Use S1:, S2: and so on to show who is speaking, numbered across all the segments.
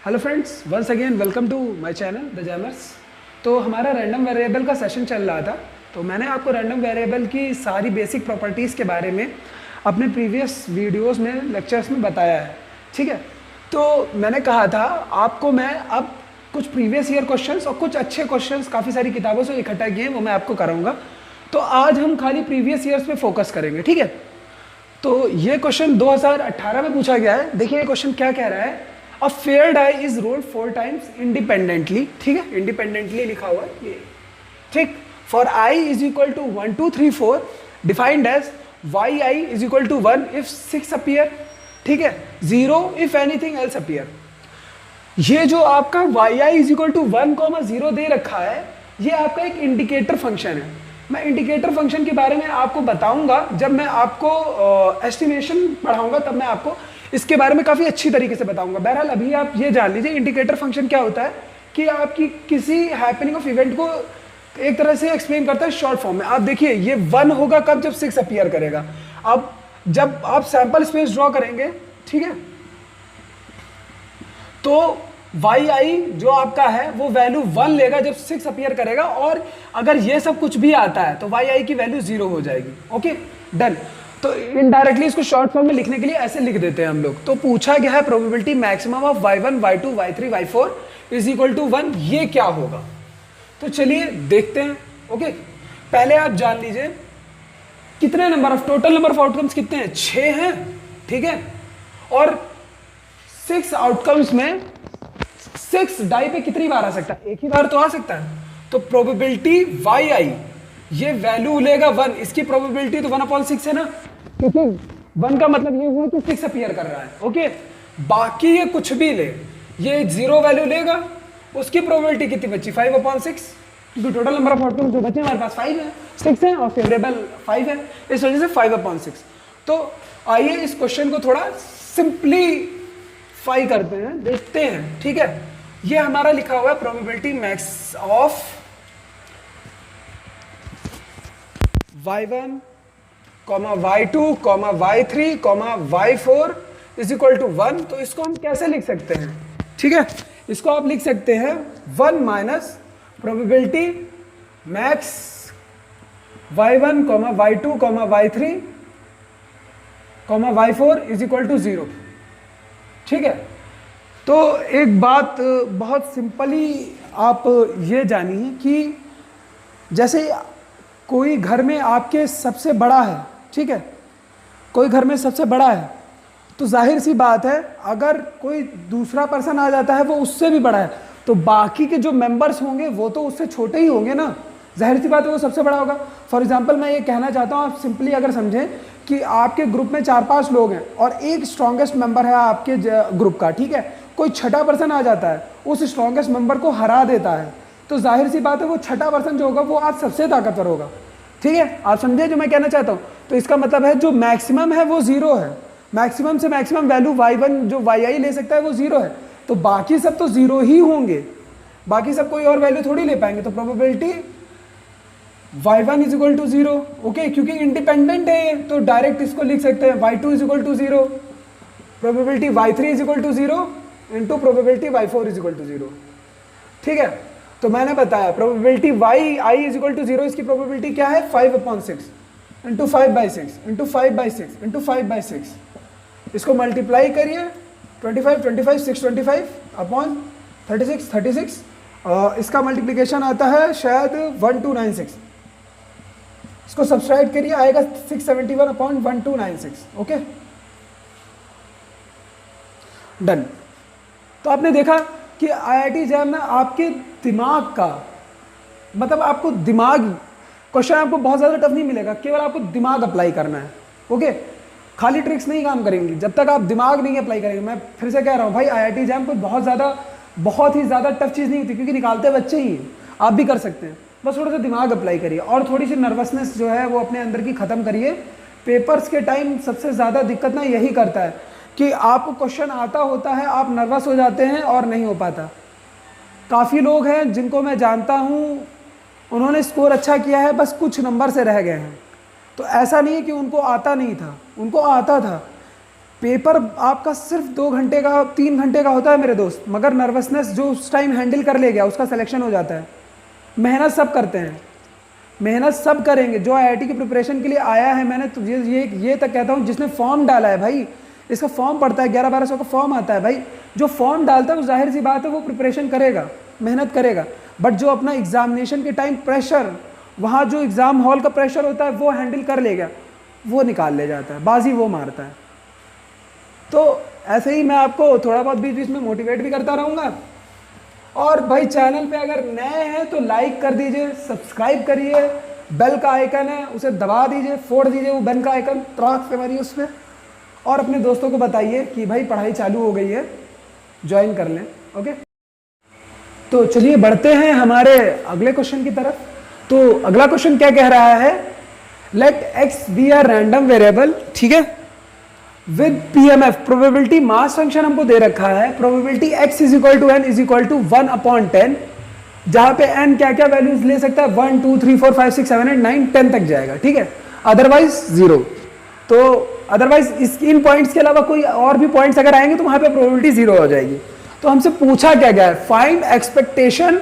S1: Hello friends, once again welcome to my channel the jammers. तो हमारा random variable का session चल रहा था। तो मैंने आपको रैंडम वेरिएबल की सारी बेसिक प्रॉपर्टीज़ के बारे में अपने प्रीवियस वीडियोस में लेक्चर्स में बताया है। ठीक है, तो मैंने कहा था आपको मैं अब कुछ प्रीवियस ईयर क्वेश्चंस और कुछ अच्छे क्वेश्चंस काफ़ी सारी किताबों से इकट्ठा किए हैं, वो मैं आपको कराऊंगा। तो आज हम खाली प्रीवियस ईयर्स पे फोकस करेंगे। ठीक है, तो ये क्वेश्चन 2018 में पूछा गया है। देखिए ये क्वेश्चन क्या कह रहा है, a fair die is rolled 4 times independently. ठीक है, इंडिपेंडेंटली लिखा हुआ है ये। ठीक, for i is equal to 1 2 3 4 defined as y i is equal to 1 if 6 appear. ठीक है, 0 इफ एनीथिंग एल्स अपीयर। ये जो आपका y i is equal to 1,0 दे रखा है, ये आपका एक इंडिकेटर फंक्शन है। मैं इंडिकेटर फंक्शन के बारे में आपको बताऊंगा जब मैं आपको एस्टिमेशन पढ़ाऊंगा, तब मैं आपको इसके बारे में काफ़ी अच्छी तरीके से बताऊंगा। बहरहाल अभी आप ये जान लीजिए इंडिकेटर फंक्शन क्या होता है कि आपकी किसी हैपनिंग ऑफ इवेंट को एक तरह से एक्सप्लेन करता है शॉर्ट फॉर्म में। आप देखिए ये 1 होगा कब, जब 6 अपीयर करेगा। अब जब आप सैंपल स्पेस ड्रॉ करेंगे, ठीक है, तो वाई आई जो आपका है वो वैल्यू 1 लेगा जब 6 अपीयर करेगा, और अगर ये सब कुछ भी आता है तो वाई आई की वैल्यू 0 हो जाएगी। Okay, done. तो इनडायरेक्टली इसको शॉर्ट फॉर्म में लिखने के लिए ऐसे लिख देते हैं हम लोग। तो पूछा गया है probability maximum of y1 y2 y3 y4 is equal to 1, ये क्या होगा। तो चलिए देखते हैं। ओके, पहले आप जान लीजिए कितने number of total number of outcomes कितने हैं, 6 हैं। ठीक है, और 6 आउटकम्स में 6 डाई पे कितनी बार आ सकता है, एक ही बार तो आ सकता है। तो प्रोबेबिलिटी वाई आई ये वैल्यू लेगा 1, इसकी प्रोबेबिलिटी तो 1/6 है ना, क्योंकि 1 का मतलब ये हुआ कि 6 अपीयर कर रहा है। ओके, बाकी ये कुछ भी ले, ये 0 वैल्यू लेगा, उसकी प्रोबेबिलिटी कितनी बची 5/6, क्योंकि टोटल नंबर ऑफ आउटकम्स जो बचे हमारे पास 5 है, 6 है और फेवरेबल 5 है, इस वजह से 5/6। तो आइए इस क्वेश्चन को थोड़ा सिंपलीफाई करते हैं, देखते हैं। ठीक है, ये हमारा लिखा हुआ है probability max of y1, y2, y3, y4 is equal to 1। तो इसको हम कैसे लिख सकते हैं, ठीक है, इसको आप लिख सकते हैं 1 minus probability max y1, y2, y3, y4 is equal to 0। ठीक है, तो एक बात बहुत सिंपली आप ये जानिए कि जैसे कोई घर में आपके सबसे बड़ा है, ठीक है, कोई घर में सबसे बड़ा है, तो जाहिर सी बात है अगर कोई दूसरा पर्सन आ जाता है वो उससे भी बड़ा है, तो बाकी के जो मेंबर्स होंगे वो तो उससे छोटे ही होंगे ना, जाहिर सी बात है वो सबसे बड़ा होगा। फॉर एग्जांपल मैं ये कहना चाहता हूँ, आप सिंपली अगर समझें कि आपके ग्रुप में 4-5 लोग हैं और एक स्ट्रॉन्गेस्ट मेंबर है आपके ग्रुप का, ठीक है, कोई छठा पर्सन आ जाता है, उस स्ट्रॉन्गेस्ट मेंबर को हरा देता है, तो जाहिर सी बात है वो छठा पर्सन जो होगा वो आज सबसे ताकतवर होगा। ठीक है, आप समझे जो मैं कहना चाहता हूँ। तो इसका मतलब है जो मैक्सिमम है वो 0 है, मैक्सिमम से मैक्सिमम वैल्यू y1 जो yi ले सकता है वो 0 है, तो बाकी सब तो 0 ही होंगे, बाकी सब कोई और वैल्यू थोड़ी ले पाएंगे। तो probability y1 is equal to 0। Okay, क्योंकि इंडिपेंडेंट है ये, तो डायरेक्ट इसको लिख सकते हैं y2 is equal to 0, probability y3 is equal to 0 into probability y4 is equal to 0। ठीक है, तो मैंने बताया probability y i is equal to 0, इसकी प्रोबेबिलिटी क्या है 5/6 इंटू 5/6 इंटू 5/6 इंटू 5/6। इसको मल्टीप्लाई करिए 25 25 625 अपॉन 36 36, इसका मल्टीप्लिकेशन आता है शायद 1296, इसको सब्सट्रैक्ट करिए आएगा 671 अपॉन 1296। Okay, done. तो आपने देखा कि IIT जैम में आपके दिमाग का मतलब आपको दिमाग क्वेश्चन आपको बहुत ज़्यादा टफ नहीं मिलेगा, केवल आपको दिमाग अप्लाई करना है। ओके, खाली ट्रिक्स नहीं काम करेंगी जब तक आप दिमाग नहीं अप्लाई करेंगे। मैं फिर से कह रहा हूँ भाई, IIT जैम कोई बहुत ही ज़्यादा टफ चीज़ नहीं होती, क्योंकि निकालते बच्चे ही हैं, आप भी कर सकते हैं। बस थोड़ा सा दिमाग अप्लाई करिए और थोड़ी सी नर्वसनेस जो है वो अपने अंदर की ख़त्म करिए। पेपर्स के टाइम सबसे ज़्यादा दिक्कत ना यही करता है कि आपको क्वेश्चन आता होता है, आप नर्वस हो जाते हैं और नहीं हो पाता। काफ़ी लोग हैं जिनको मैं जानता हूँ, उन्होंने स्कोर अच्छा किया है, बस कुछ नंबर से रह गए हैं। तो ऐसा नहीं है कि उनको आता नहीं था, उनको आता था, पेपर आपका सिर्फ 2 घंटे का 3 घंटे का होता है मेरे दोस्त, मगर नर्वसनेस जो उस टाइम हैंडल कर ले गया उसका सिलेक्शन हो जाता है। मेहनत सब करते हैं, मेहनत सब करेंगे। जो आईआईटी की प्रिपरेशन के लिए आया है, मैंने तो ये तक कहता हूँ, जिसने फॉर्म डाला है भाई, इसका फॉर्म पड़ता है 11-1200 का फॉर्म आता है भाई। जो फॉर्म डालता है वो जाहिर सी बात है वो प्रिपरेशन करेगा, मेहनत करेगा। बट जो अपना एग्जामिनेशन के टाइम प्रेशर, वहाँ जो एग्ज़ाम हॉल का प्रेशर होता है वो हैंडल कर लेगा, वो निकाल ले जाता है, बाजी वो मारता है। तो ऐसे ही मैं आपको थोड़ा बहुत बीच बीच में मोटिवेट भी करता रहूँगा। और भाई चैनल पे अगर नए हैं तो लाइक कर दीजिए, सब्सक्राइब करिए, बेल का आइकन है उसे दबा दीजिए, फोड़ दीजिए वो बेल का आइकन, त्राक से मारिए उस पर। और अपने दोस्तों को बताइए कि भाई पढ़ाई चालू हो गई है, ज्वाइन कर लें। ओके, तो चलिए बढ़ते हैं हमारे अगले क्वेश्चन की तरफ। तो अगला क्वेश्चन क्या कह रहा है, let x be a random variable, ठीक है, with PMF probability mass function हमको दे रखा है, probability x is equal to n is equal to 1/10, जहां पे n क्या क्या वैल्यूज ले सकता है, 1 2 3 4 5 6 7 8 9 10 तक जाएगा, ठीक है, अदरवाइज 0। तो अदरवाइज इन पॉइंट्स के अलावा कोई और भी पॉइंट्स अगर आएंगे तो वहां पे प्रोबेबिलिटी 0 हो जाएगी। तो हमसे पूछा क्या गया है, find expectation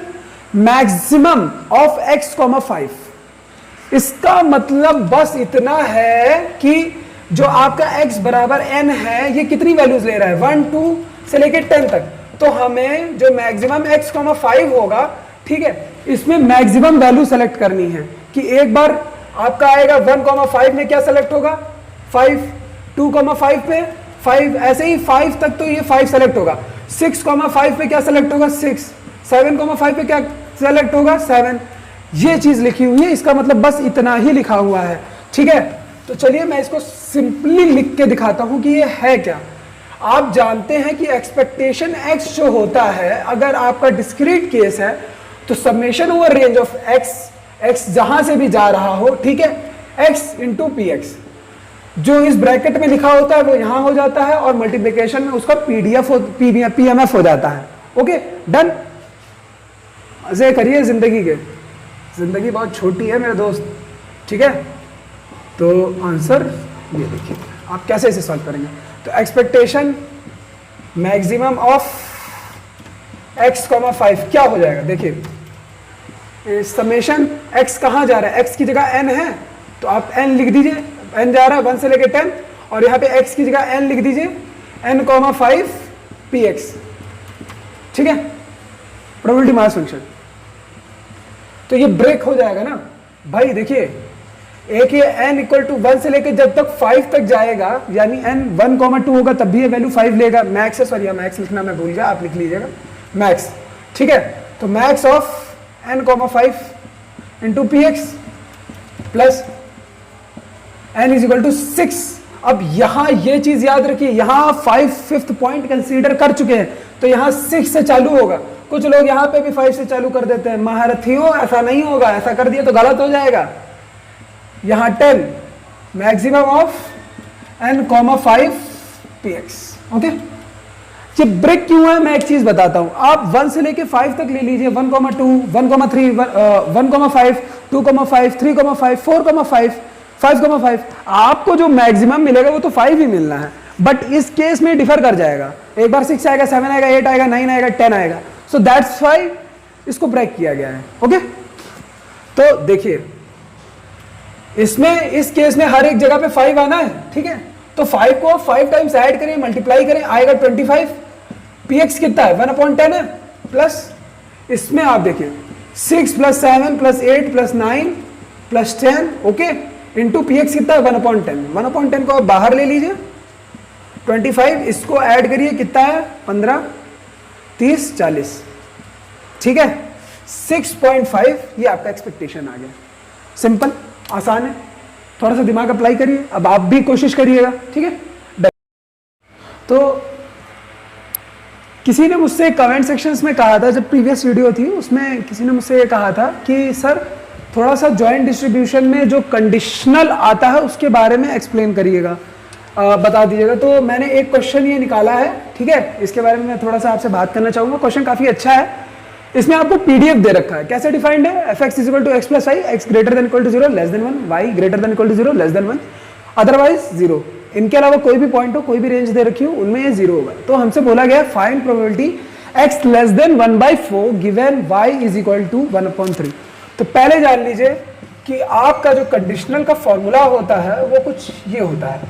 S1: maximum of x, 5। इसका मतलब बस इतना है कि जो आपका x बराबर n है, ये कितनी वैल्यूज ले रहा है, 1 2 से लेके 10 तक। तो हमें जो मैक्सिमम x, 5 होगा, ठीक है, इसमें मैक्सिमम वैल्यू सेलेक्ट करनी है कि एक बार आपका आएगा 1,5 में क्या सेलेक्ट होगा, 5, 2,5 पे 5, ऐसे ही 5 तक तो ये 5 सेलेक्ट होगा, 6,5 पे क्या सेलेक्ट होगा 6, 7,5 पे क्या सेलेक्ट होगा 7। ये चीज लिखी हुई है, इसका मतलब बस इतना ही लिखा हुआ है, ठीक है। तो चलिए मैं इसको सिंपली लिख के दिखाता हूं कि ये है क्या। आप जानते हैं कि एक्सपेक्टेशन x जो होता है, अगर आपका डिस्क्रीट केस है तो summation over range of x जहां से भी जा रहा हो, ठीक है, x इंटू पी एक्स, जो इस ब्रैकेट में लिखा होता है वो यहां हो जाता है और मल्टीप्लिकेशन में उसका पीएमएफ हो जाता है। Okay done. ऐसे करिए जिंदगी बहुत छोटी है मेरे दोस्त, ठीक है। तो आंसर ये देखिए, आप कैसे इसे सॉल्व करेंगे। तो एक्सपेक्टेशन मैक्सिमम ऑफ x, 5 क्या हो जाएगा, देखिए समेशन x कहाँ जा रहा है, x की जगह n है तो आप n लिख दीजिए, n जा रहा है 1 से लेके 10, और यहाँ पे x की जगह n लिख दीजिए, n, 5 px, ठीक है, प्रोबेबिलिटी मास फंक्शन। तो ये ब्रेक हो जाएगा ना भाई। देखिए एक ये n इक्वल टू 1 से लेकर जब तक 5 तक जाएगा, यानी n 1,2 होगा तब भी ये वैल्यू 5 लेगा। मैक्स है, सॉरी मैक्स लिखना मैं भूल गया, आप लिख लीजिएगा मैक्स, ठीक है। तो max of n, 5 into p x plus n is equal to 6। अब यहां ये चीज याद रखिए, यहां 5th पॉइंट कंसीडर कर चुके हैं तो यहां 6 से चालू होगा। कुछ लोग यहां पे भी 5 से चालू कर देते हैं, महारथियों ऐसा नहीं होगा, ऐसा कर दिया तो गलत हो जाएगा। यहां 10 maximum of n, 5 px। Okay, ये ब्रेक क्यों है मैं एक चीज बताता हूं। आप 1 से लेके 5 तक ले लीजिए, 1,2 1,3 1,5 2,5 3,5 4,5 5,5, आपको जो मैक्सिमम मिलेगा वो तो 5 ही मिलना है। बट इस केस में डिफर कर जाएगा, एक बार 6 आएगा, 7 आएगा, 8 आएगा, 9 आएगा, 10 आएगा। सो दैट्स व्हाई इसको ब्रेक किया गया है। ओके, तो देखिए इसमें इस केस में हर एक जगह पे 5 आना है, ठीक है। तो 5 को 5 टाइम्स ऐड करें, मल्टीप्लाई करें, आएगा 25। px कितना है 1/10 है, प्लस इसमें आप देखिए 6 + 7 + 8 + 9 + 10, ओके, इंटू px कितना है 1/10। 1/10 को आप बाहर ले लीजिए, 25 इसको ऐड करिए, कितना है 15 30 40, ठीक है। 6.5 ये आपका एक्सपेक्टेशन आ गया। सिंपल, आसान है, थोड़ा सा दिमाग अप्लाई करिए। अब आप भी कोशिश करिएगा, ठीक है। तो किसी ने मुझसे कमेंट सेक्शंस में कहा था, जब प्रीवियस वीडियो थी उसमें किसी ने मुझसे ये कहा था कि सर थोड़ा सा जॉइंट डिस्ट्रीब्यूशन में जो कंडीशनल आता है उसके बारे में एक्सप्लेन करिएगा, बता दीजिएगा। तो मैंने एक क्वेश्चन ये निकाला है, ठीक है, इसके बारे में मैं थोड़ा सा आपसे बात करना चाहूँगा। क्वेश्चन काफ़ी अच्छा है। इसमें आपको पीडीएफ दे रखा है, कैसे डिफाइंड है, f(x = x + y, x greater than equal to 0 less than 1, y greater than equal to 0 less than 1, otherwise 0। इनके अलावा कोई भी पॉइंट हो, कोई भी रेंज दे रखी हो, उनमें ये 0 होगा। तो हमसे बोला गया find probability x less than 1/4 given y is equal to 1/3। तो पहले जान लीजिए कि आपका जो कंडीशनल का फॉर्मूला होता है वो कुछ ये होता है,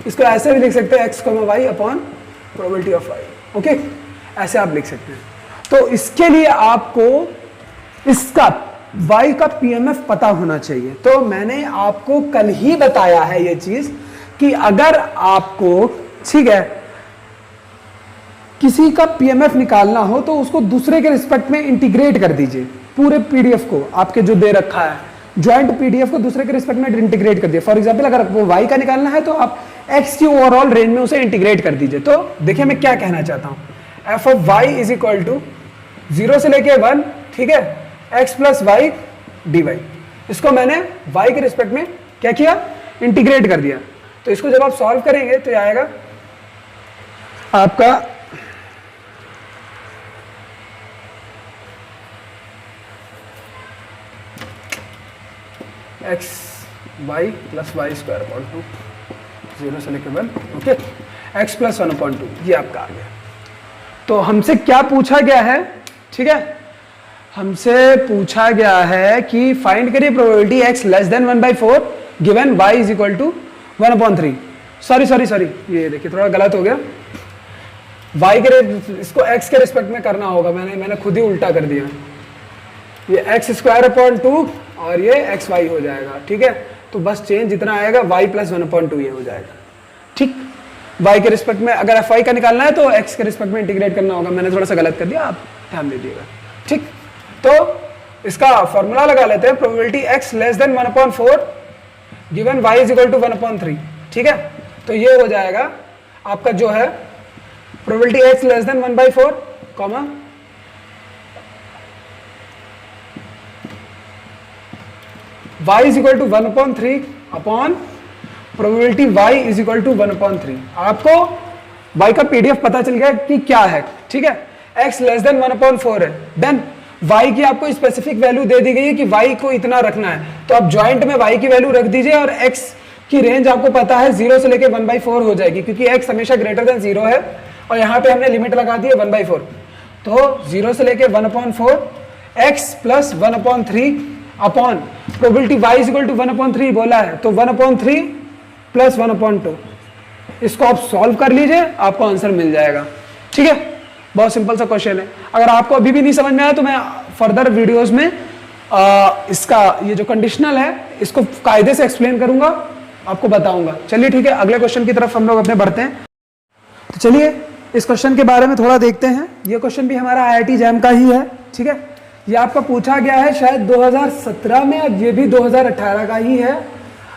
S1: इसको ऐसे भी लिख सकते हैं x, y upon probability of y। Okay, ऐसे आप लिख सकते हैं। तो इसके लिए आपको इसका y का पीएमएफ पता होना चाहिए। तो मैंने आपको कल ही बताया है ये चीज कि अगर आपको, ठीक है, किसी का पीएमएफ निकालना हो तो उसको दूसरे के रिस्पेक्ट में इंटीग्रेट कर दीजिए। पूरे पीडीएफ को आपके जो दे रखा है ज्वाइंट पीडीएफ को दूसरे के रिस्पेक्ट में इंटीग्रेट कर दिए। फॉर एग्जांपल अगर आपको y का निकालना है तो आप x की ओवरऑल रेंज में उसे इंटीग्रेट कर दीजिए। तो देखिए मैं क्या कहना चाहता हूं, f of y is equal to 0 से लेके 1, ठीक है, x plus y d y. इसको मैंने y के रिस्पेक्ट में क्या किया, इंटीग्रेट कर दिया। तो इसको जब आप सॉल्व करेंगे तो आएगा आपका x y plus y square upon 2, 0 से लेके 1, ओके, x प्लस 1/2, ये आपका आ गया। तो हमसे क्या पूछा गया है, ठीक है, हमसे पूछा गया है कि फाइंड करिए probability x less than 1/4 given y is equal to 1/3। Sorry, ये देखिए थोड़ा गलत हो गया, y के इसको x के रिस्पेक्ट में करना होगा, मैंने खुद ही उल्टा कर दिया। ये x स्क्वायर अपॉन 2 और ये xy हो जाएगा, ठीक है। तो बस चेंज जितना आएगा y प्लस 1/2 ये हो जाएगा, ठीक। y के रिस्पेक्ट में अगर fy का निकालना है तो x के रिस्पेक्ट में इंटीग्रेट करना होगा, मैंने थोड़ा सा गलत कर दिया, आप ध्यान दीजिएगा, ठीक। तो इसका फॉर्मूला लगा लेते हैं, probability x less than 1/4 given y is equal to 1/3, ठीक है। तो ये हो जाएगा आपका जो है probability x less than 1/4 comma y is equal to 1/3 upon probability y is equal to 1/3। आपको y का पीडीएफ पता चल गया कि क्या है, ठीक है, x लेस देन 1/4 है, देन y की आपको स्पेसिफिक वैल्यू दे दी गई है कि y को इतना रखना है। तो आप ज्वाइंट में y की वैल्यू रख दीजिए और x की रेंज आपको पता है 0 से लेके 1/4 हो जाएगी, क्योंकि x हमेशा ग्रेटर देन 0 है और यहाँ पे हमने लिमिट लगा दी है 1/4। तो 0 से लेके 1/4 x plus 1/3 upon probability y is equal to 1/3 बोला है, तो 1/3 प्लस 1/2, इसको आप सॉल्व कर लीजिए, आपको आंसर मिल जाएगा, ठीक है। बहुत सिंपल सा क्वेश्चन है। अगर आपको अभी भी नहीं समझ में आया तो मैं फर्दर वीडियोस में इसका ये जो कंडीशनल है इसको कायदे से एक्सप्लेन करूंगा, आपको बताऊंगा। चलिए ठीक है, अगले क्वेश्चन की तरफ हम लोग अपने बढ़ते हैं। तो चलिए इस क्वेश्चन के बारे में थोड़ा देखते हैं। ये क्वेश्चन भी हमारा IIT जैम का ही है, ठीक है। ये आपका पूछा गया है शायद 2017 में, और ये भी 2018 का ही है,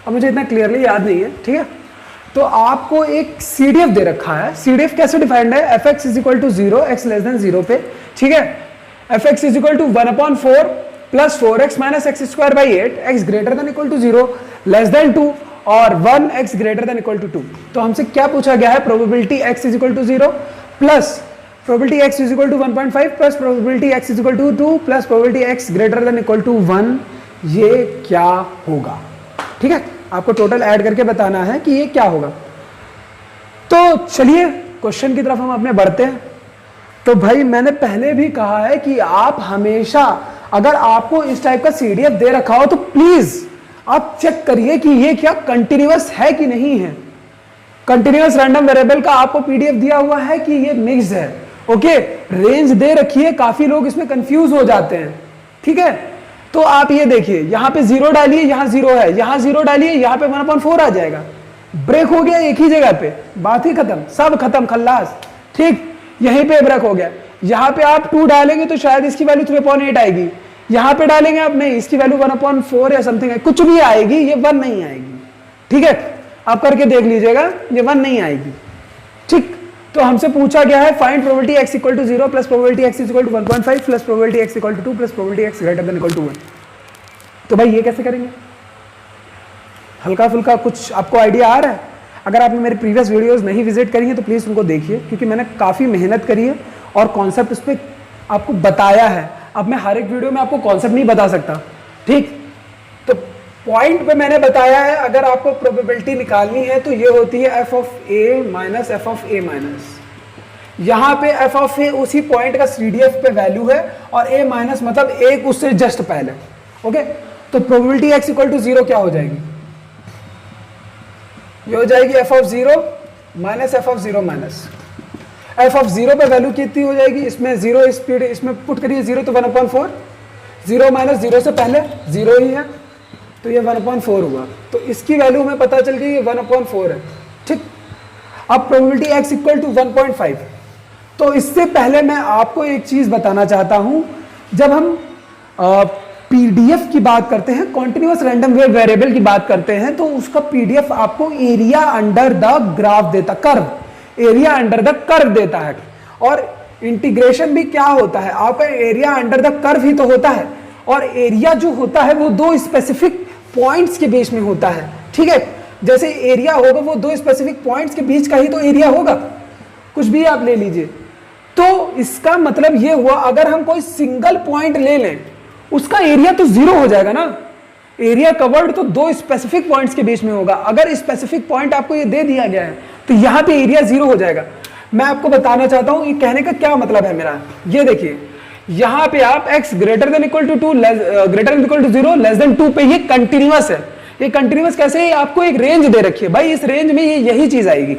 S1: अब मुझे इतना क्लियरली याद नहीं है, ठीक है। तो आपको एक CDF दे रखा है। CDF कैसे डिफाइंड है, fx is equal to 0, x less than 0 पे, ठीक है। fx is equal to 1/4 plus 4x minus x square by 8, x greater than equal to 0 less than 2 और 1x greater than equal to 2। तो हमसे क्या पूछा गया है, probability x is equal to 0 plus probability x is equal to 1.5 plus probability x is equal to 2 plus probability x greater than equal to 1, ये क्या होगा, ठीक है। आपको टोटल ऐड करके बताना है कि ये क्या होगा। तो चलिए क्वेश्चन की तरफ हम अपने बढ़ते हैं। तो भाई मैंने पहले भी कहा है कि आप हमेशा अगर आपको इस टाइप का CDF दे रखा हो तो प्लीज आप चेक करिए कि ये क्या कंटिन्यूअस है कि नहीं है। कंटिन्यूअस रैंडम वेरिएबल का आपको PDF दिया हुआ है कि ये मिक्स है, ओके। रेंज दे रखी है, काफी लोग इसमें कंफ्यूज हो जाते हैं, ठीक है। तो आप ये देखिए, यहाँ पे 0 डालिए, यहाँ 0 है, यहाँ 0 डालिए, यहाँ पे 1/4 आ जाएगा। ब्रेक हो गया एक ही जगह पे, बात ही खत्म, सब खत्म, खल्लास, ठीक। यहीं पे ब्रेक हो गया। यहाँ पे आप 2 डालेंगे तो शायद इसकी वैल्यू 3.8 आएगी, यहाँ पे डालेंगे आप नहीं, इसकी वैल्यू 1/4 या समथिंग है, कुछ भी आएगी, ये 1 नहीं आएगी, ठीक है। आप करके देख लीजिएगा, ये 1 नहीं आएगी, ठीक। तो हमसे पूछा गया है find probability x equal to 0 plus probability x equal to 1.5 plus probability x equal to 2 plus probability x greater than equal to 1। तो भाई ये कैसे करेंगे, हल्का फुल्का कुछ आपको आइडिया आ रहा है। अगर आपने मेरे प्रीवियस वीडियोस नहीं विजिट करी है तो प्लीज उनको देखिए, क्योंकि मैंने काफी मेहनत करी है और कॉन्सेप्ट उस पर आपको बताया है। अब मैं हर एक वीडियो में आपको कॉन्सेप्ट नहीं बता सकता, ठीक। तो पॉइंट पे मैंने बताया है अगर आपको प्रोबेबिलिटी निकालनी है तो ये होती है F of A minus F of A minus. यहाँ पे एफ ऑफ ए उसी पॉइंट का सीडीएफ पे वैल्यू है और ए माइनस मतलब एक उससे जस्ट पहले। ओके, तो प्रोबेबिलिटी एक्स इक्वल टू 0 क्या हो जाएगी? ये हो जाएगी F of 0 minus F of 0 minus F of 0 पे वैल्यू कितनी हो जाएगी? इसमें 0 स्पीड इसमें पुट करिए 0 तो 1/4, 0 माइनस 0 से पहले 0 ही है तो ये 1/4 हुआ, तो इसकी वैल्यू हमें पता चल गई ये 1/4 है। ठीक, अब प्रोबेबिलिटी x इक्वल टू 1.5। तो इससे पहले मैं आपको एक चीज बताना चाहता हूं, जब हम पीडीएफ की बात करते हैं, कॉन्टिन्यूअस रैंडम वेरिएबल की बात करते हैं, तो उसका पीडीएफ आपको एरिया अंडर द ग्राफ देता, curve, area under the curve देता है। और इंटीग्रेशन भी क्या होता है? आपका एरिया अंडर द कर्व ही तो होता है, और एरिया जो होता है वो दो स्पेसिफिक पॉइंट्स के बीच में होता है। ठीक है, जैसे एरिया होगा वो दो स्पेसिफिक पॉइंट्स के बीच का ही तो एरिया होगा, कुछ भी आप ले लीजिए। तो इसका मतलब ये हुआ अगर हम कोई सिंगल पॉइंट ले लें उसका एरिया तो 0 हो जाएगा ना। एरिया कवर्ड तो दो स्पेसिफिक पॉइंट्स के बीच में होगा। अगर स्पेसिफिक पॉइंट आपको ये दे दिया गया है तो यहां पे एरिया 0 हो जाएगा। मैं आपको बताना चाहता हूं ये कहने का क्या मतलब है मेरा। ये देखिए यहां पे आप x greater than equal to 2 greater than equal to 0 less than 2 पे ये कंटिन्यूअस है। ये कंटिन्यूअस कैसे है? आपको एक रेंज दे रखी है भाई, इस रेंज में ये यही चीज आएगी।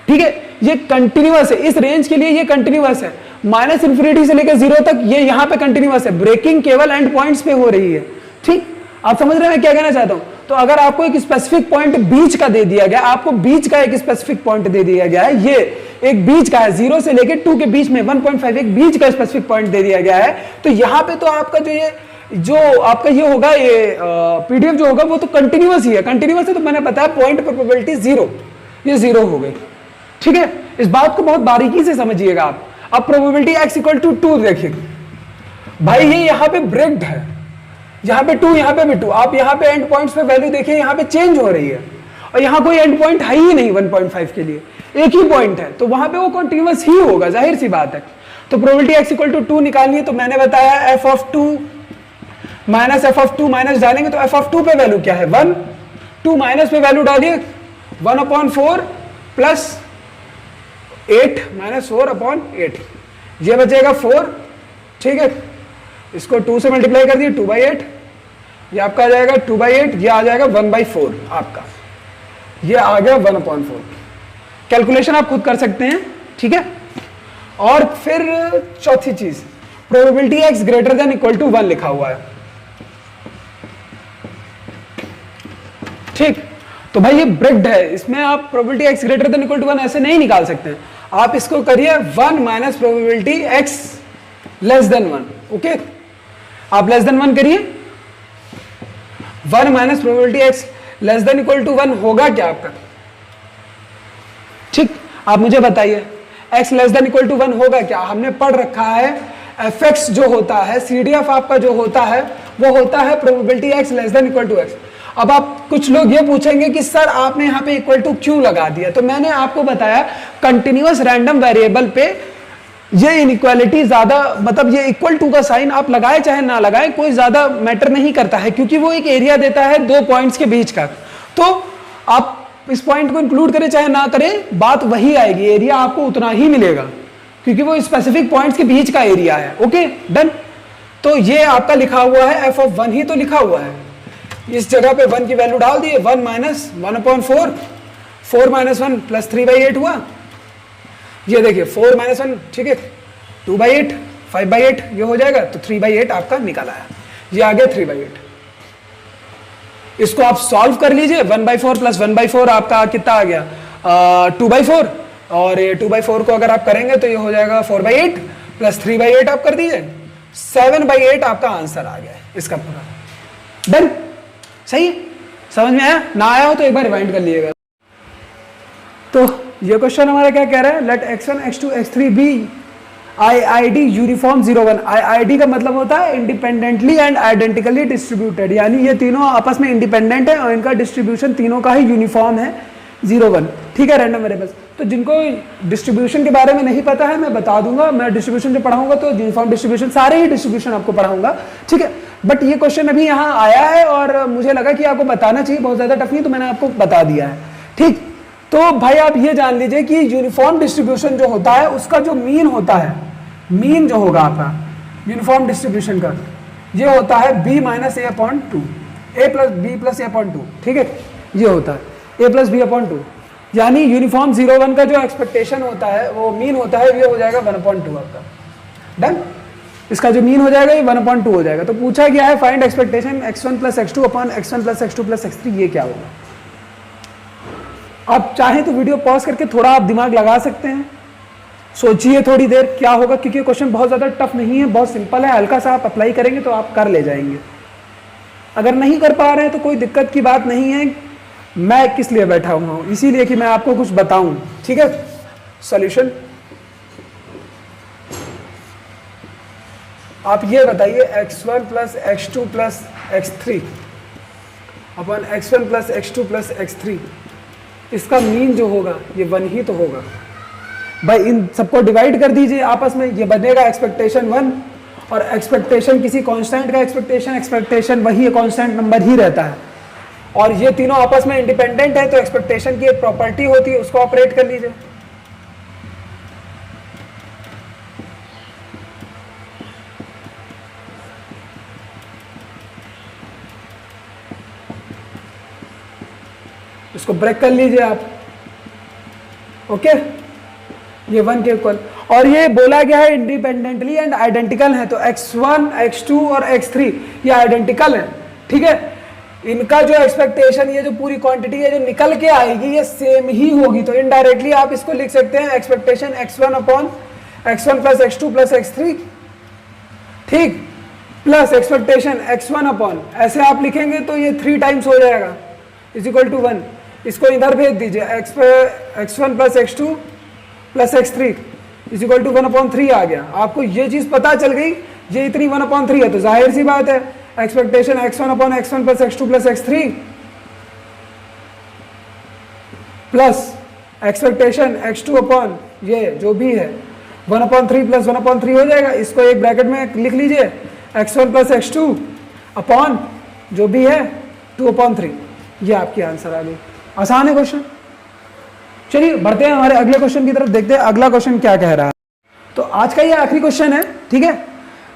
S1: ठीक है, ये कंटिन्यूअस है, इस रेंज के लिए ये कंटिन्यूअस है। माइनस इंफिनिटी से लेकर 0 तक ये यहां पे कंटिन्यूअस है। ब्रेकिंग केवल एंड पॉइंट्स पे हो रही है। ठीक, आप समझ रहे हैं मैं क्या कहना चाहता हूं? तो अगर आपको एक स्पेसिफिक पॉइंट बीच का दे दिया गया, आपको बीच का एक स्पेसिफिक पॉइंट दे दिया गया है, ये एक बीच का है, 0 से लेकर 2 के बीच में 1.5 एक बीच का स्पेसिफिक पॉइंट दे दिया गया है, तो यहां पे तो आपका जो आपका ये होगा, ये पीडीएफ जो होगा वो तो कंटिन्यूअस ही है। कंटिन्यूअस है तो मैंने बताया पॉइंट पर प्रोबेबिलिटी 0, ये 0 हो गई। ठीक है, इस बात को बहुत बारीकी से समझिएगा आप। अब प्रोबेबिलिटी x इक्वल टू 2 देखिए भाई, ये यहाँ पे ब्रेक्ड है, यहाँ पे 2, यहाँ पे भी 2। आप यहाँ पे एंड पॉइंट्स पे वैल्यू देखिए, यहाँ पे चेंज हो रही है और यहाँ कोई एंड पॉइंट है ही नहीं 1.5 के लिए, एक ही पॉइंट है, तो वहां पे वो कंटिन्यूअस ही होगा, जाहिर सी बात है। तो प्रोबेबिलिटी x इक्वल टू 2 निकालनी है, तो मैंने बताया f of 2 minus F of 2 minus डालेंगे तो f ऑफ 2 पे वैल्यू क्या है 1, 2 माइनस पे वैल्यू डालिए 1/4 प्लस 8 माइनस 4/8, ये बचेगा 4। ठीक है, इसको 2 से मल्टीप्लाई कर दिए 2/8, ये आपका आ जाएगा 2/8, ये आ जाएगा 1/4 आपका, ये आ गया 1/4। कैलकुलेशन आप खुद कर सकते हैं। ठीक है, और फिर चौथी चीज probability x greater than equal to 1 लिखा हुआ है। ठीक, तो भाई ये ब्रेक्ड है, इसमें आप probability x greater than equal to 1 ऐसे नहीं निकाल सकते। आप इसको करिए 1 minus probability x less than 1। Okay, आप लेस देन 1 करिए, 1 minus probability x less than equal to 1 होगा क्या आपका? ठीक, आप मुझे बताइए x less than equal to 1 होगा क्या? हमने पढ़ रखा है fx जो होता है, CDF आपका जो होता है वो होता है probability x less than equal to x। अब आप कुछ लोग ये पूछेंगे कि सर आपने यहाँ पे इक्वल टू क्यों लगा दिया? तो मैंने आपको बताया कंटिन्यूअस रैंडम वेरिएबल पे ये इनइक्वालिटी ज्यादा, मतलब ये इक्वल टू का साइन आप लगाए चाहे ना लगाए कोई ज्यादा मैटर नहीं करता है, क्योंकि वो एक एरिया देता है दो पॉइंट्स के बीच का। तो आप इस पॉइंट को इंक्लूड करें चाहे ना करें बात वही आएगी, एरिया आपको उतना ही मिलेगा क्योंकि वो स्पेसिफिक पॉइंट्स के बीच का एरिया है। Okay done. तो ये आपका लिखा हुआ है f ऑफ 1 ही तो लिखा हुआ है, इस जगह पे 1 की वैल्यू डाल दिए, 1 माइनस 1/4, 4 माइनस 1 प्लस 3/8 हुआ। ये देखिए 4 माइनस 1, ठीक है 2/8, 5/8 ये हो जाएगा, तो 3/8 आपका निकल आया, ये आ गया 3/8। इसको आप सॉल्व कर लीजिए, 1/4 प्लस 1/4 आपका कितना आ गया 2/4, और ये 2/4 को अगर आप करेंगे तो ये हो जाएगा 4/8 प्लस 3/8 आप कर दीजिए, 7/8 आपका आंसर आ गया है इसका पूरा। डन, सही है? समझ में आया? ना आया हो तो एक बार रिवाइंड कर लीजिएगा। तो ये क्वेश्चन हमारा क्या कह रहा है, let x1 x2 x3 be IID uniform 0 1। IID का मतलब होता है इंडिपेंडेंटली एंड आइडेंटिकली डिस्ट्रीब्यूटेड, यानी ये तीनों आपस में इंडिपेंडेंट है और इनका डिस्ट्रीब्यूशन तीनों का ही यूनिफॉर्म है 0 1। ठीक है, रैंडम वेरिएबल्स। तो जिनको डिस्ट्रीब्यूशन के बारे में नहीं पता है मैं बता दूंगा, मैं डिस्ट्रीब्यूशन जो पढ़ाऊंगा तो यूनिफॉर्म डिस्ट्रीब्यूशन, सारे ही डिस्ट्रीब्यूशन आपको पढ़ाऊंगा। ठीक है, बट ये क्वेश्चन अभी यहाँ आया है और मुझे लगा कि आपको बताना चाहिए, बहुत ज़्यादा टफ नहीं, तो मैंने आपको बता दिया है। ठीक, तो भाई आप ये जान लीजिए कि यूनिफॉर्म डिस्ट्रीब्यूशन जो होता है उसका जो मीन होता है, मीन जो होगा आपका यूनिफॉर्म डिस्ट्रीब्यूशन का, ये होता है b minus a upon two, a plus b plus a upon two. ठीक है, ये होता है a plus b upon two, यानी यूनिफॉर्म 0 1 का जो एक्सपेक्टेशन होता है वो मीन होता है, ये हो जाएगा 1/2 आपका। डन, इसका जो मीन हो जाएगा ये 1/2 हो जाएगा। तो पूछा गया है find expectation x1 plus x2 upon x1 plus x2 plus x3, ये क्या होगा। आप चाहें तो वीडियो पॉज करके थोड़ा आप दिमाग लगा सकते हैं, सोचिए थोड़ी देर क्या होगा, क्योंकि क्वेश्चन बहुत ज़्यादा टफ नहीं है, बहुत सिंपल है, हल्का सा आप अप्लाई करेंगे तो आप कर ले जाएंगे। अगर नहीं कर पा रहे हैं तो कोई दिक्कत की बात नहीं है, मैं किस लिए बैठा हुआ हूँ, इसीलिए कि मैं आपको कुछ बताऊं। ठीक है, सॉल्यूशन आप ये बताइए x1 plus x2 plus x3 अपन x1 plus x2 plus x3, इसका मीन जो होगा ये 1 ही तो होगा भाई। इन सबको डिवाइड कर दीजिए आपस में, ये बनेगा एक्सपेक्टेशन 1, और एक्सपेक्टेशन किसी कांस्टेंट का एक्सपेक्टेशन वही कांस्टेंट नंबर ही रहता है, और ये तीनों आपस में इंडिपेंडेंट है, तो एक्सपेक्टेशन की एक प्रॉपर्टी होती है, उसको ऑपरेट कर लीजिए। इसको ब्रेक कर लीजिए आप, ओके, ये 1 के इक्वल, और ये बोला गया है इंडिपेंडेंटली एंड आइडेंटिकल है, तो x1 x2 और x3 ये आइडेंटिकल है। ठीक है, इनका जो एक्सपेक्टेशन, ये जो पूरी क्वांटिटी है जो निकल के आएगी ये सेम ही होगी, तो इनडायरेक्टली आप इसको लिख सकते हैं expectation x1 upon x1 plus x2 plus x3, ठीक, प्लस एक्सपेक्टेशन x1 अपॉन, ऐसे आप लिखेंगे तो ये 3 टाइम्स हो जाएगा इज इक्वल टू 1। इसको इधर भेज दीजिए, x1 plus x2 plus x3 is equal to 1/3 आ गया। आपको ये चीज पता चल गई, ये इतनी 1/3 है, तो जाहिर सी बात है expectation x1 upon x1 plus x2 plus x3 plus expectation x2 upon ये जो भी है 1/3 प्लस 1/3 हो जाएगा। इसको एक ब्रैकेट में लिख लीजिए, x1 प्लस x2 अपॉन जो भी है 2/3, ये आपकी आंसर आ गई। आसान है क्वेश्चन। चलिए बढ़ते हैं हमारे अगले क्वेश्चन की तरफ, देखते हैं अगला क्वेश्चन क्या कह रहा है। तो आज का ये आखिरी क्वेश्चन है, ठीक है।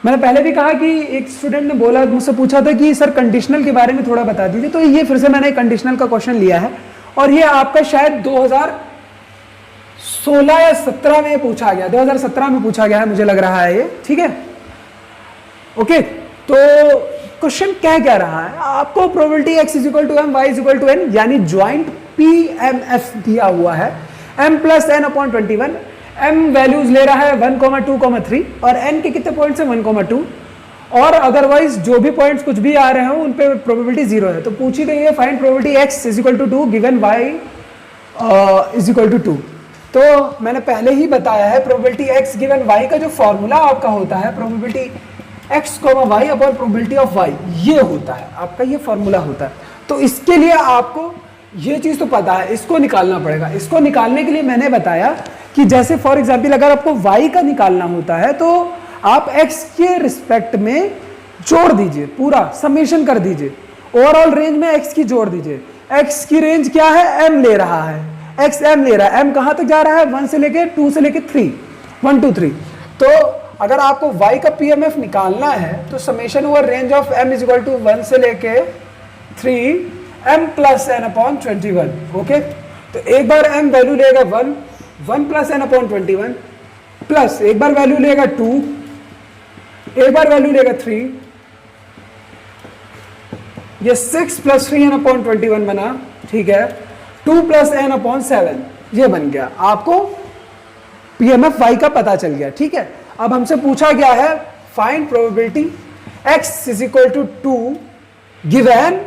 S1: मैंने पहले भी कहा कि एक स्टूडेंट ने बोला, मुझसे पूछा था कि सर कंडीशनल के बारे में थोड़ा बता दीजिए, तो ये फिर से मैंने कंडीशनल का क्वेश्चन लिया है, और ये आपका शायद 2016 या 17 में पूछा गया, 2017 में पूछा गया है मुझे लग रहा है ये, ठीक है। ओके, तो क्वेश्चन क्या रहा है आपको, probability x is equal to m, y is equal to n, यानी ज्वाइंट PMF दिया हुआ है, m plus n upon 21, m values ले रहा है 1, 2, 3, और n के कितने पॉइंट्स हैं 1, 2, और अदरवाइज जो भी पॉइंट्स कुछ भी आ रहे हो उन पे प्रोबेबिलिटी 0 है। तो पूछी गई है find probability x is equal to 2 given y is equal to 2। तो मैंने पहले ही बताया है प्रोबेबिलिटी x गिवन y का जो फॉर्मूला आपका होता है, probability x, y upon probability of y, ये होता है आपका, ये फॉर्मूला होता है। तो इसके लिए आपको ये चीज तो पता है, इसको निकालना पड़ेगा। इसको निकालने के लिए मैंने बताया कि जैसे फॉर एग्जांपल अगर आपको y का निकालना होता है तो आप x के रिस्पेक्ट में जोड़ दीजिए, पूरा समेशन कर दीजिए, ओवरऑल रेंज में x की जोड़ दीजिए। x की रेंज क्या है, m ले रहा है, x m ले रहा है, m कहां तक जा रहा है 1 से लेके 2 से लेके 3, 1 2 3। तो अगर आपको y का PMF निकालना है तो summation over range of m is equal to 1 से लेके 3 m plus n upon 21। Okay, तो एक बार m वैल्यू लेगा 1 प्लस n अपॉन 21, प्लस एक बार वैल्यू लेगा 2, एक बार वैल्यू लेगा 3, ये 6 प्लस 3n अपॉन 21 बना, ठीक है, 2 प्लस n अपॉन 7 ये बन गया। आपको PMF y का पता चल गया, ठीक है। अब हमसे पूछा गया है find probability x is equal to 2 given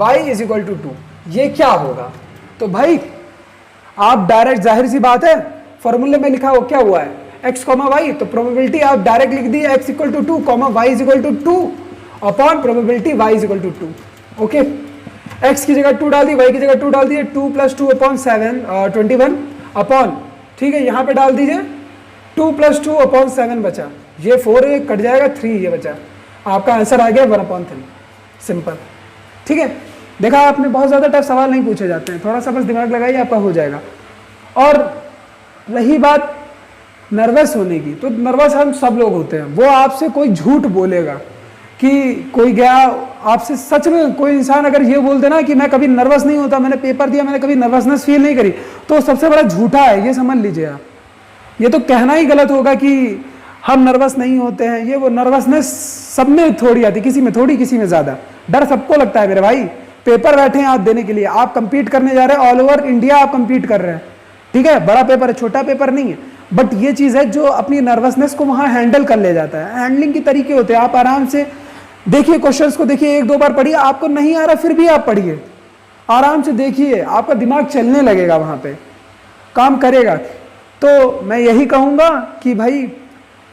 S1: y is equal to 2, ये क्या होगा। तो भाई आप डायरेक्ट, जाहिर सी बात है, फॉर्मूले में लिखा हो क्या हुआ है x, y, तो प्रोबेबिलिटी आप डायरेक्ट लिख दी x equal to 2, y is equal to 2 upon probability y is equal to 2। Okay, x की जगह 2 डाल दी, y की जगह 2 डाल दिए, 2 प्लस 2 अपॉन 21 अपॉन, ठीक है, यहां पे डाल दीजिए 2 प्लस 2 अपॉन 7 बचा, ये 4 कट जाएगा 3 ये बचा, आपका आंसर आ गया 1/3, सिंपल। ठीक है, देखा आपने, बहुत ज़्यादा टफ सवाल नहीं पूछे जाते हैं, थोड़ा सा बस दिमाग लगाइए, आपका हो जाएगा। और रही बात नर्वस होने की, तो नर्वस हम सब लोग होते हैं। वो आपसे कोई झूठ बोलेगा कि कोई गया आपसे, सच में कोई इंसान अगर ये बोल देना कि मैं कभी नर्वस नहीं होता, मैंने पेपर दिया, मैंने कभी नर्वसनेस फील नहीं करी, तो सबसे बड़ा झूठा है, ये समझ लीजिए आप। ये तो कहना ही गलत होगा कि हम नर्वस नहीं होते हैं। ये वो नर्वसनेस सब में थोड़ी आती, किसी में थोड़ी, किसी में ज़्यादा। डर सबको लगता है मेरे भाई। पेपर बैठे हैं आप देने के लिए, आप कंपीट करने जा रहे हैं, ऑल ओवर इंडिया आप कंपीट कर रहे हैं, ठीक है। बड़ा पेपर है, छोटा पेपर नहीं है, बट ये चीज़ है जो अपनी नर्वसनेस को वहाँ हैंडल कर ले जाता है। हैंडलिंग के तरीके होते हैं, आप आराम से देखिए क्वेश्चंस को, देखिए 1-2 बार पढ़िए, आपको नहीं आ रहा फिर भी आप पढ़िए, आराम से देखिए, आपका दिमाग चलने लगेगा, वहाँ पे काम करेगा। तो मैं यही कहूँगा कि भाई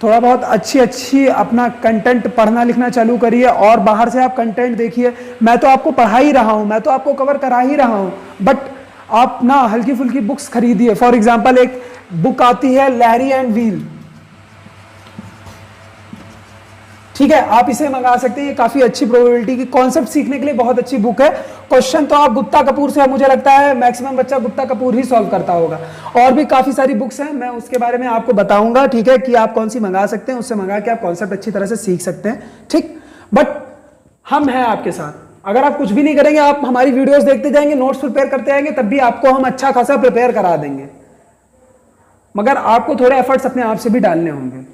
S1: थोड़ा बहुत अच्छी अपना कंटेंट पढ़ना लिखना चालू करिए, और बाहर से आप कंटेंट देखिए। मैं तो आपको पढ़ा ही रहा हूँ, मैं तो आपको कवर करा ही रहा हूँ, बट आप ना हल्की फुल्की बुक्स खरीदिए। फॉर एग्जाम्पल एक बुक आती है लैरी एंड व्हील, ठीक है, आप इसे मंगा सकते हैं। ये काफी अच्छी प्रोबेबिलिटी की कॉन्सेप्ट सीखने के लिए बहुत अच्छी बुक है। क्वेश्चन तो आप गुप्ता कपूर से, मुझे लगता है मैक्सिमम बच्चा गुप्ता कपूर ही सॉल्व करता होगा। और भी काफी सारी बुक्स हैं, मैं उसके बारे में आपको बताऊंगा, ठीक है, कि आप कौन सी मंगा सकते हैं, उससे मंगा के आप कॉन्सेप्ट अच्छी तरह से सीख सकते हैं, ठीक। बट हम हैं आपके साथ, अगर आप कुछ भी नहीं करेंगे, आप हमारी वीडियोस देखते जाएंगे, नोट्स प्रिपेयर करते जाएंगे, तब भी आपको हम अच्छा खासा प्रिपेयर करा देंगे। मगर आपको थोड़े एफर्ट्स अपने आप से भी डालने होंगे।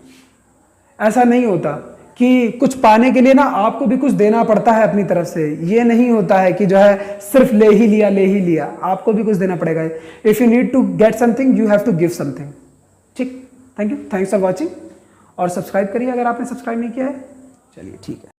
S1: ऐसा नहीं होता कि कुछ पाने के लिए ना आपको भी कुछ देना पड़ता है अपनी तरफ से। ये नहीं होता है कि जो है सिर्फ ले ही लिया, आपको भी कुछ देना पड़ेगा। If you need to get something, you have to give something, ठीक। Thank you, thanks for watching, और सब्सक्राइब करिए अगर आपने सब्सक्राइब नहीं किया है। चलिए, ठीक है।